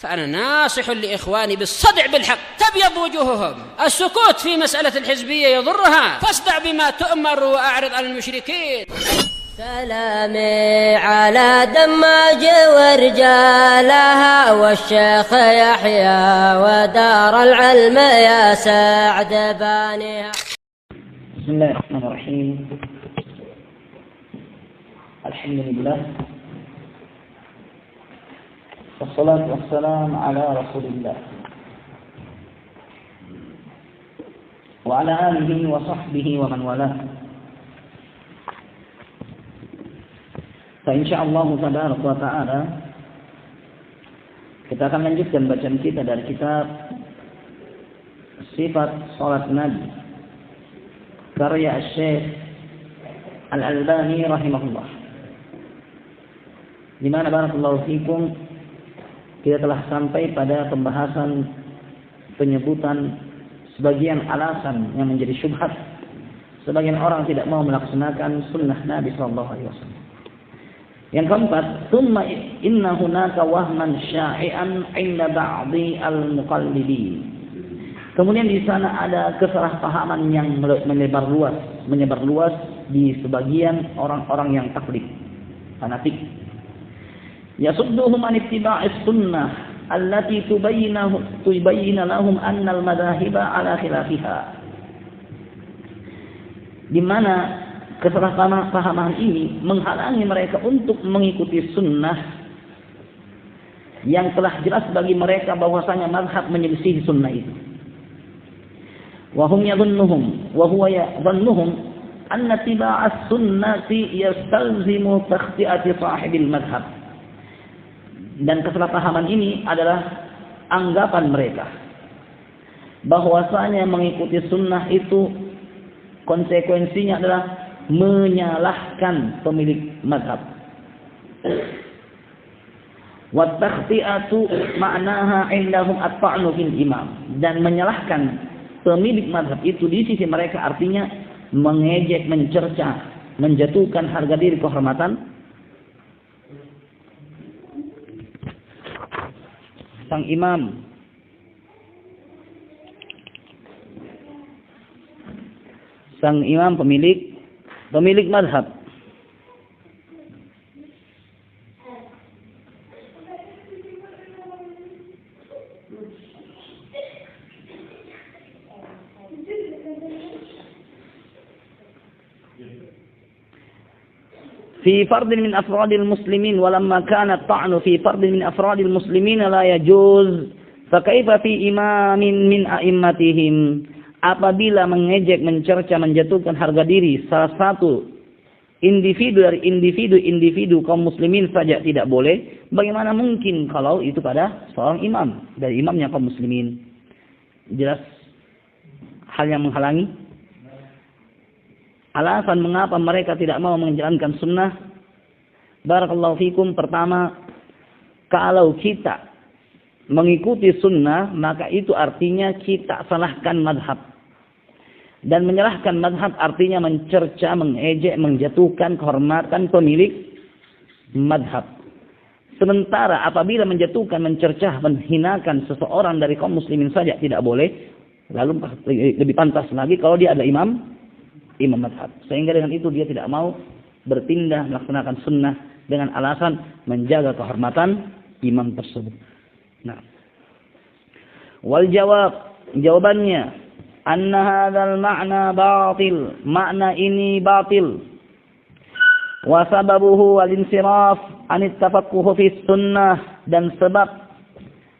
فأنا ناصح لإخواني بالصدع بالحق تبيض وجوههم. السكوت في مسألة الحزبية يضرها، فاصدع بما تؤمر وأعرض عن المشركين. سلامي على دماج ورجالها والشيخ يحيى ودار العلم يا سعد بانيها. بسم الله الرحمن الرحيم. الحمد لله والصلاة والسلام على رسول الله وعلى آله وصحبه ومن والاه. Insyaallah tabaraka wa ta'ala kita akan lanjutkan bacaan kita dari kitab Sifat Salat Nabi karya Syekh Al-Albani rahimahullah. Di mana barakallahu fikum kita telah sampai pada pembahasan penyebutan sebagian alasan yang menjadi syubhat sebagian orang tidak mau melaksanakan sunnah Nabi sallallahu alaihi wasallam. Yang keempat, thumma inna hunaka wahman sya'i'an 'inda ba'dhi al-muqallidin. Kemudian di sana ada kesalahpahaman yang menyebar luas di sebagian orang-orang yang taklid, fanatik. Yasudduhum an ittiba'is sunnah allati tubayyina lahum anna al-madhahiba 'ala khilafiha. Di mana kesalahpahaman ini menghalangi mereka untuk mengikuti sunnah yang telah jelas bagi mereka bahwasanya mazhab menyelisih sunnah itu. Wa hum yadhunnuhum wa huwa yadhunnuhum anna tiba'as sunnati yastalzimu takhti'ati sahibil mazhab. Dan kesalahpahaman ini adalah anggapan mereka bahwasanya mengikuti sunnah itu konsekuensinya adalah menyalahkan pemilik mazhab. Wa takhti'atu ma'naha 'indahum at-ta'nu fil imam. Dan menyalahkan pemilik mazhab itu di sisi mereka artinya mengejek, mencerca, menjatuhkan harga diri kehormatan sang imam. Sang imam pemilik mazhab. في فرد من أفراد المسلمين ولما كان الطعن في فرد من أفراد المسلمين لا يجوز فكيف في إمام من أئمتهم. Apabila mengejek, mencerca, menjatuhkan harga diri salah satu individu dari individu kaum muslimin saja tidak boleh, bagaimana mungkin kalau itu pada seorang imam dari imamnya kaum muslimin? Jelas hal yang menghalangi. Alasan mengapa mereka tidak mau menjalankan sunnah, barakallahu fikum, pertama, kalau kita mengikuti sunnah maka itu artinya kita salahkan madhab. Dan menyalahkan madhab artinya mencerca, mengejek, menjatuhkan kehormatan pemilik madhab. Sementara apabila menjatuhkan, mencercah, menghinakan seseorang dari kaum muslimin saja tidak boleh, lalu lebih pantas lagi kalau dia adalah imam madhab. Sehingga dengan itu dia tidak mau berpindah melaksanakan sunnah dengan alasan menjaga kehormatan imam tersebut. Nah, wal jawabannya anna hadzal ma'na batil, makna ini batil. Wa sababuhu wal insiraf an at-tafaqquh fi sunnah, dan sebab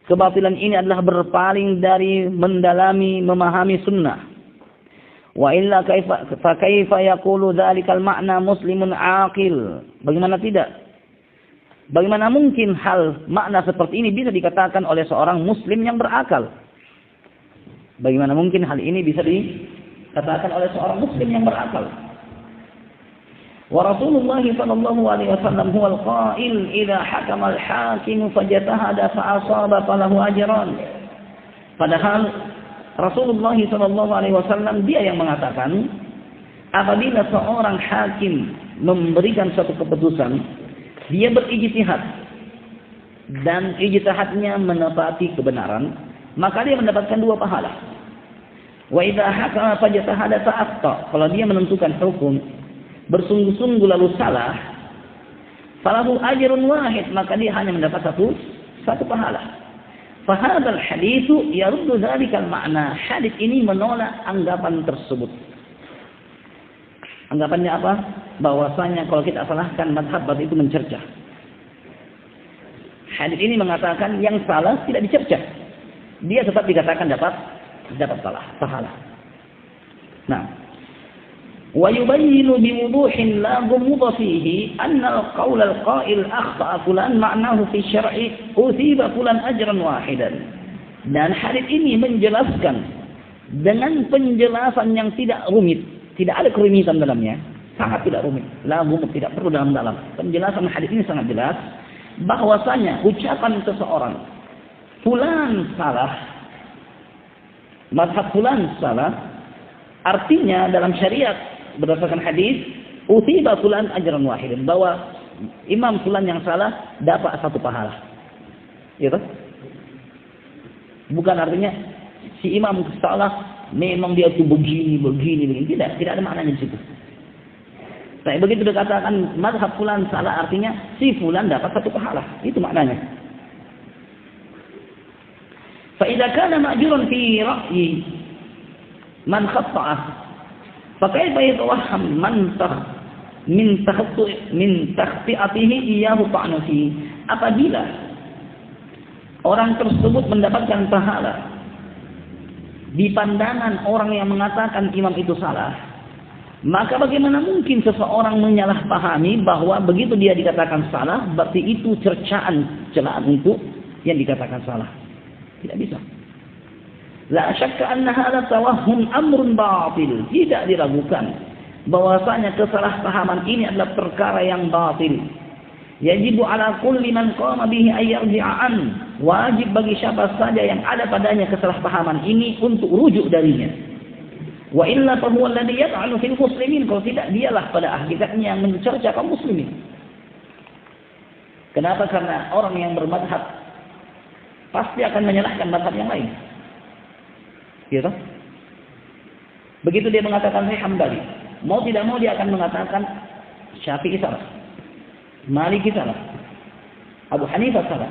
kebatilan ini adalah berpaling dari mendalami memahami sunnah. Wa illa kaifa yaqulu dzalikal ma'na muslimun aqil. Bagaimana tidak? Bagaimana mungkin hal makna seperti ini bisa dikatakan oleh seorang muslim yang berakal? Bagaimana mungkin hal ini bisa dikatakan oleh seorang muslim yang berakal? Wa Rasulullah sallallahu alaihi wasallam huwal qail idza hakama al-hakim fajtahada fa asaba falahu ajran. Padahal Rasulullah sallallahu alaihi wasallam dia yang mengatakan apabila seorang hakim memberikan suatu keputusan, dia berijtihad dan ijtihadnya menepati kebenaran, maka dia mendapatkan 2 pahala. Wa idza hakama fajtahada fa'akhta, kalau dia menentukan hukum bersungguh-sungguh lalu salah, falahu ajrun wahid, maka dia hanya mendapat satu pahala. Fahadzal haditsu yaruddu dzalikal ma'na. Hadis ini menolak anggapan tersebut. Anggapannya apa? Bahwasanya kalau kita salahkan mazhab berarti itu mencercah. Hadis ini mengatakan yang salah tidak dicercah. Dia tetap dikatakan dapat salah, pahala. Nah, wa yubayyinu biwuduhin la ghumudha fihi anna al-qawl al-qa'il akhta'a fulan ma'nahu fi syar'i uthiba fulan ajran wahidan. Dan hadis ini menjelaskan dengan penjelasan yang tidak rumit, tidak ada kerumitan dalamnya, sangat tidak rumit. La ghumud, tidak perlu dalam. Penjelasan hadis ini sangat jelas bahwasanya ucapan seseorang fulan salah, mazhab fulan salah, artinya dalam syariat berdasarkan hadis utiba fulan ajran wahidan, bahwa imam fulan yang salah dapat 1 pahala. Gitu? Bukan artinya si imam salah memang dia tuh begini. Tidak ada maknanya di situ. Tapi begitu dikatakan mazhab fulan salah, artinya si fulan dapat 1 pahala. Itu maknanya. Fa idza kana ma'juran fi ra'yi man khata'ah, fa kaifa yatawahham man min takhti'atihi iyyahu ta'nu fi. Apabila orang tersebut mendapatkan pahala di pandangan orang yang mengatakan imam itu salah, maka bagaimana mungkin seseorang menyalahpahami bahwa begitu dia dikatakan salah berarti itu celaan untuk yang dikatakan salah? Tidak bisa. La syakka anna hadha tawahhum amrun batil. Tidak diragukan bahwasanya kesalahpahaman ini adalah perkara yang batil. Yajibu ala kulli man qama bihi ay yarji'an. Wajib bagi siapa saja yang ada padanya kesalahpahaman ini untuk rujuk darinya. Wa illa fa huwa alladhi yat'anu fil muslimin. Kalau tidak, dialah pada hakikatnya yang mencerca kaum muslimin. Kenapa? Karena orang yang bermadhab pasti akan menyalahkan mazhab yang lain. Gitu? Begitu dia mengatakan saya Hambali, mau tidak mau dia akan mengatakan Syafi'i salah, Maliki salah, Abu Hanifah salah.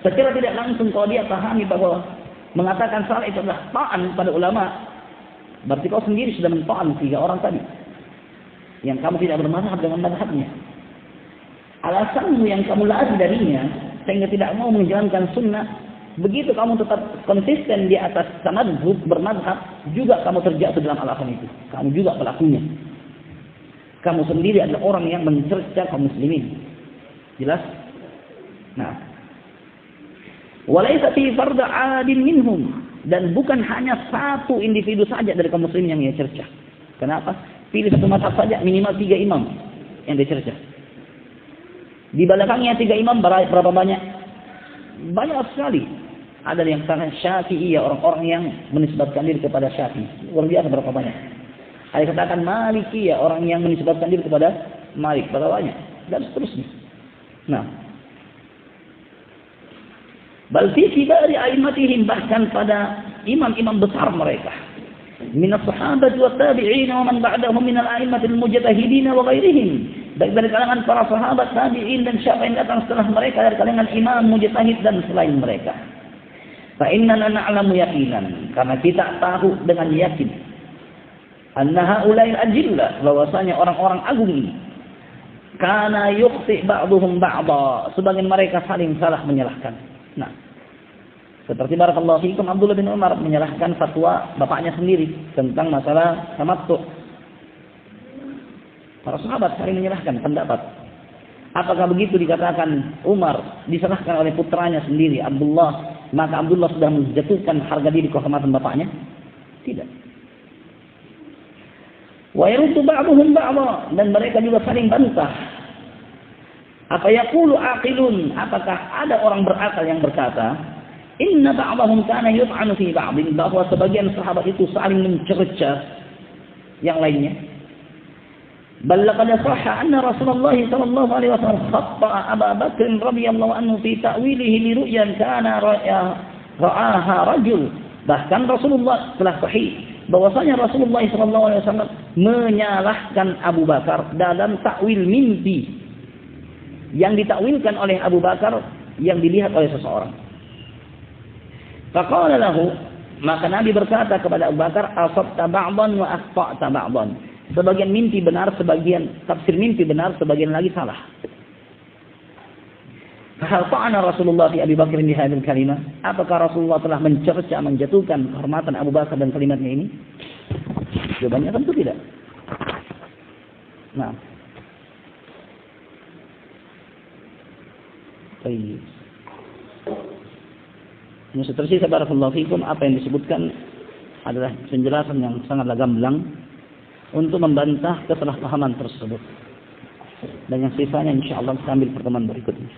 Secara tidak langsung kalau dia pahami bahwa mengatakan salah itu adalah ta'an pada ulama, berarti kau sendiri sudah menta'an 3 orang tadi yang kamu tidak bermazhab dengan mazhabnya. Alasanmu yang kamu lari darinya sehingga tidak mau menjalankan sunnah, begitu kamu tetap konsisten di atas tamadhub bermazhab, juga kamu terjatuh dalam alasan itu. Kamu juga pelakunya. Kamu sendiri adalah orang yang mencerca kaum muslimin. Jelas? Nah, walaysa fi fardh 'adin minhum, dan bukan hanya satu individu saja dari kaum muslimin yang ia cerca. Kenapa? Pilih satu mazhab saja, minimal 3 imam yang dia cerca. Di belakangnya 3 imam berapa banyak? Banyak sekali. Ada yang sangat Syafi'i, orang-orang yang menisbatkan diri kepada Syafi'i. Luar biasa berapa banyak. Ada yang katakan Maliki, orang yang menisbatkan diri kepada Malik. Berapa banyak. Dan seterusnya. Nah. Bal fi kibari a'immatihim, bahkan pada imam-imam besar mereka. Minas sahabat wa tabi'in wa man ba'dahum minal a'immatil mujtahidin wa ghairihim. Baik dari kalangan para sahabat, tabi'in, dan siapa yang datang setelah mereka dari kalangan imam mujtahid dan selain mereka. Fa innana na'lamu yaqinan, karena kita tahu dengan yakin, anna haula'il ajillah, bahwasanya orang-orang agung ini kana yukhti ba'dhum ba'dha, sebagian mereka saling salah menyalahkan. Nah, seperti barakallahu fikum Abdullah bin Umar menyalahkan fatwa bapaknya sendiri tentang masalah tamattu. Para sahabat saling menyalahkan pendapat. Apakah begitu dikatakan Umar disalahkan oleh putranya sendiri Abdullah, maka Abdullah sudah menjatuhkan harga diri kehormatan bapaknya? Tidak. Wa yaruddu ba'dhum ba'dha, dan mereka juga saling bantah. Apa yaqulu aqilun, apakah ada orang berakal yang berkata, inna ba'dahum kana yut'anu fi ba'din, bahwa sebagian sahabat itu saling mencerca yang lainnya. Bal laqad sahha anna Rasulullah sallallahu alaihi wasallam khatta Abu Bakr radhiyallahu anhu fi ta'wilihi li ru'yan kana ra'aha rajul. Bahkan Rasulullah telah sahih bahwasanya Rasulullah sallallahu alaihi wasallam menyalahkan Abu Bakar dalam takwil mimpi yang ditakwilkan oleh Abu Bakar yang dilihat oleh seseorang. Faqala lahu, maka Nabi berkata kepada Abu Bakar, asabta ba'dan wa akhta'ta ba'dan. Sebagian mimpi benar, sebagian tafsir mimpi benar, sebagian lagi salah. Hal ta'ana Rasulullah fi Abi Bakr di hadhihi kalimah? Apakah Rasulullah telah mencerca, menjatuhkan kehormatan Abu Bakar dan kalimatnya ini? Jawabannya tentu tidak. Nah. Baik. Ini seterusnya barakallahu fikum, apa yang disebutkan adalah penjelasan yang sangatlah gamblang untuk membantah kesalahpahaman tersebut. Dan yang sisanya insyaallah kita ambil pertemuan berikutnya.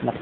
Nah,